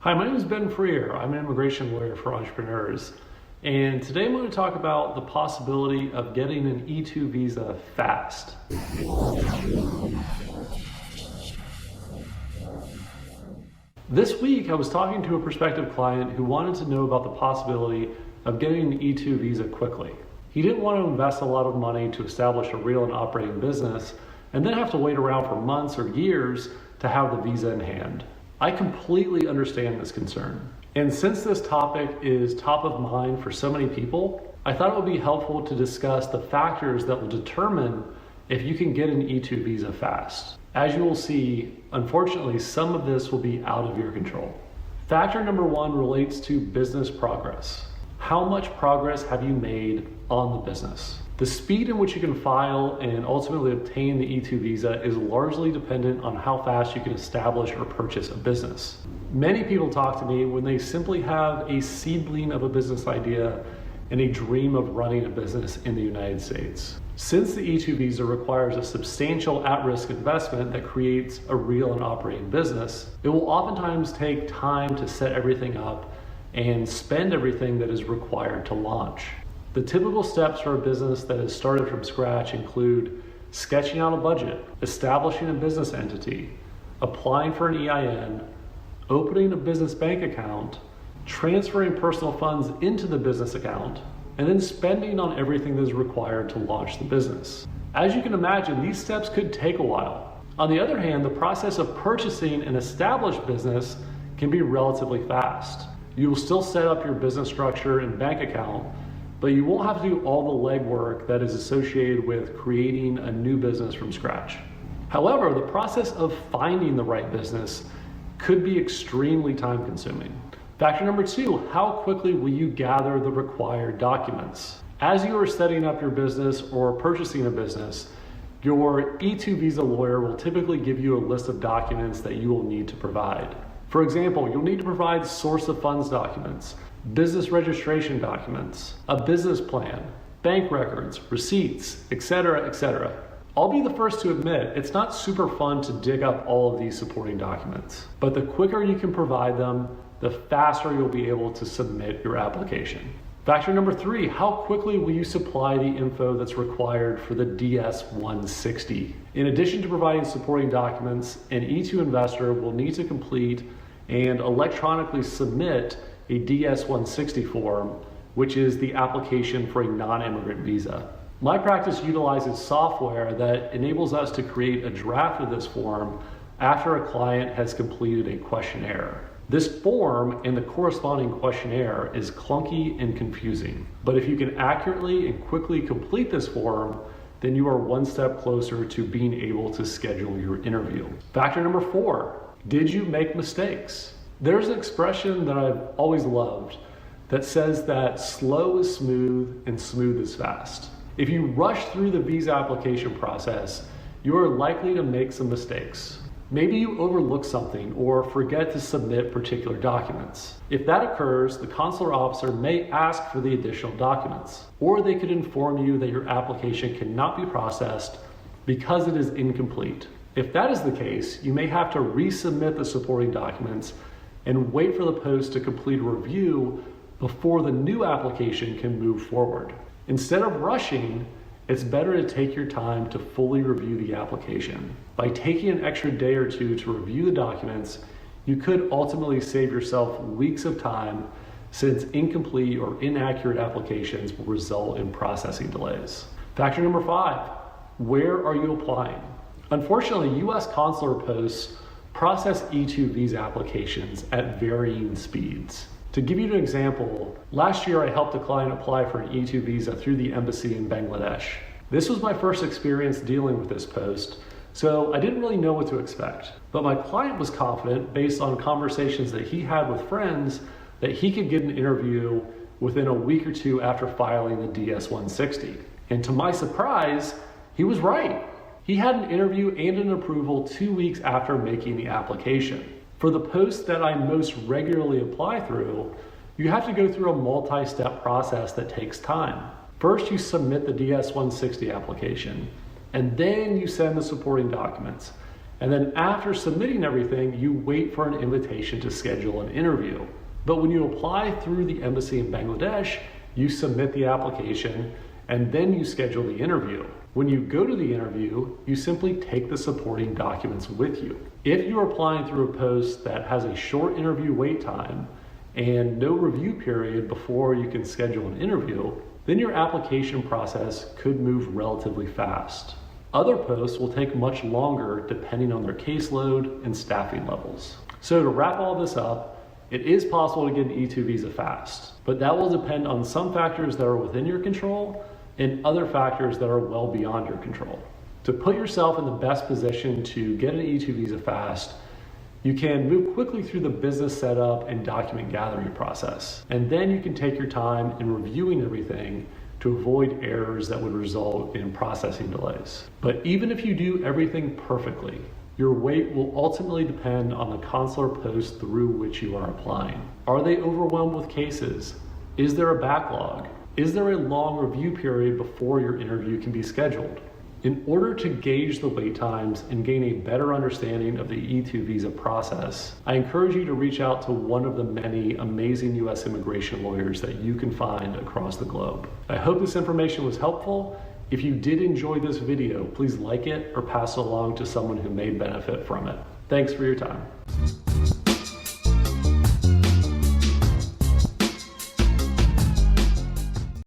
Hi, my name is Ben Freer. I'm an immigration lawyer for entrepreneurs. And today I'm going to talk about the possibility of getting an e-2 visa fast. This week I was talking to a prospective client who wanted to know about the possibility of getting an e-2 visa quickly. He didn't want to invest a lot of money to establish a real and operating business and then have to wait around for months or years to have the visa in hand. I completely understand this concern. And since this topic is top of mind for so many people, I thought it would be helpful to discuss the factors that will determine if you can get an e-2 visa fast. As you will see, unfortunately, some of this will be out of your control. Factor number one relates to business progress. How much progress have you made on the business? The speed in which you can file and ultimately obtain the e-2 visa is largely dependent on how fast you can establish or purchase a business. Many people talk to me when they simply have a seedling of a business idea and a dream of running a business in the United States. Since the e-2 visa requires a substantial at-risk investment that creates a real and operating business, it will oftentimes take time to set everything up and spend everything that is required to launch. The typical steps for a business that has started from scratch include sketching out a budget, establishing a business entity, applying for an EIN, opening a business bank account, transferring personal funds into the business account, and then spending on everything that is required to launch the business. As you can imagine, these steps could take a while. On the other hand, the process of purchasing an established business can be relatively fast. You will still set up your business structure and bank account, but you won't have to do all the legwork that is associated with creating a new business from scratch. However, the process of finding the right business could be extremely time consuming. Factor number two, how quickly will you gather the required documents? As you are setting up your business or purchasing a business, your e-2 visa lawyer will typically give you a list of documents that you will need to provide. For example, you'll need to provide source of funds documents, business registration documents, a business plan, bank records, receipts, etc., etc. I'll be the first to admit it's not super fun to dig up all of these supporting documents, but the quicker you can provide them, the faster you'll be able to submit your application. Factor number three, how quickly will you supply the info that's required for the DS-160? In addition to providing supporting documents, an e-2 investor will need to complete and electronically submit a DS-160 form, which is the application for a non-immigrant visa. My practice utilizes software that enables us to create a draft of this form after a client has completed a questionnaire. This form and the corresponding questionnaire is clunky and confusing, but if you can accurately and quickly complete this form, then you are one step closer to being able to schedule your interview. Factor number four, did you make mistakes? There's an expression that I've always loved that says that slow is smooth and smooth is fast. If you rush through the visa application process, you are likely to make some mistakes. Maybe you overlook something or forget to submit particular documents. If that occurs, the consular officer may ask for the additional documents, or they could inform you that your application cannot be processed because it is incomplete. If that is the case, you may have to resubmit the supporting documents and wait for the post to complete a review before the new application can move forward. Instead of rushing, it's better to take your time to fully review the application. By taking an extra day or two to review the documents, you could ultimately save yourself weeks of time, since incomplete or inaccurate applications will result in processing delays. Factor number five, where are you applying? Unfortunately, U.S. consular posts process e-2 visa applications at varying speeds. To give you an example, last year I helped a client apply for an e-2 visa through the embassy in Bangladesh. This was my first experience dealing with this post, so I didn't really know what to expect. But my client was confident, based on conversations that he had with friends, that he could get an interview within a week or two after filing the DS-160. And to my surprise, he was right. He had an interview and an approval 2 weeks after making the application. For the post that I most regularly apply through, you have to go through a multi-step process that takes time. First, you submit the DS-160 application, and then you send the supporting documents. And then after submitting everything, you wait for an invitation to schedule an interview. But when you apply through the embassy in Bangladesh, you submit the application and then you schedule the interview. When you go to the interview, you simply take the supporting documents with you. If you're applying through a post that has a short interview wait time and no review period before you can schedule an interview, then your application process could move relatively fast. Other posts will take much longer depending on their caseload and staffing levels. So to wrap all this up, it is possible to get an E-2 visa fast, but that will depend on some factors that are within your control and other factors that are well beyond your control. To put yourself in the best position to get an E-2 visa fast, you can move quickly through the business setup and document gathering process. And then you can take your time in reviewing everything to avoid errors that would result in processing delays. But even if you do everything perfectly, your wait will ultimately depend on the consular post through which you are applying. Are they overwhelmed with cases? Is there a backlog? Is there a long review period before your interview can be scheduled? In order to gauge the wait times and gain a better understanding of the E-2 visa process, I encourage you to reach out to one of the many amazing US immigration lawyers that you can find across the globe. I hope this information was helpful. If you did enjoy this video, please like it or pass it along to someone who may benefit from it. Thanks for your time.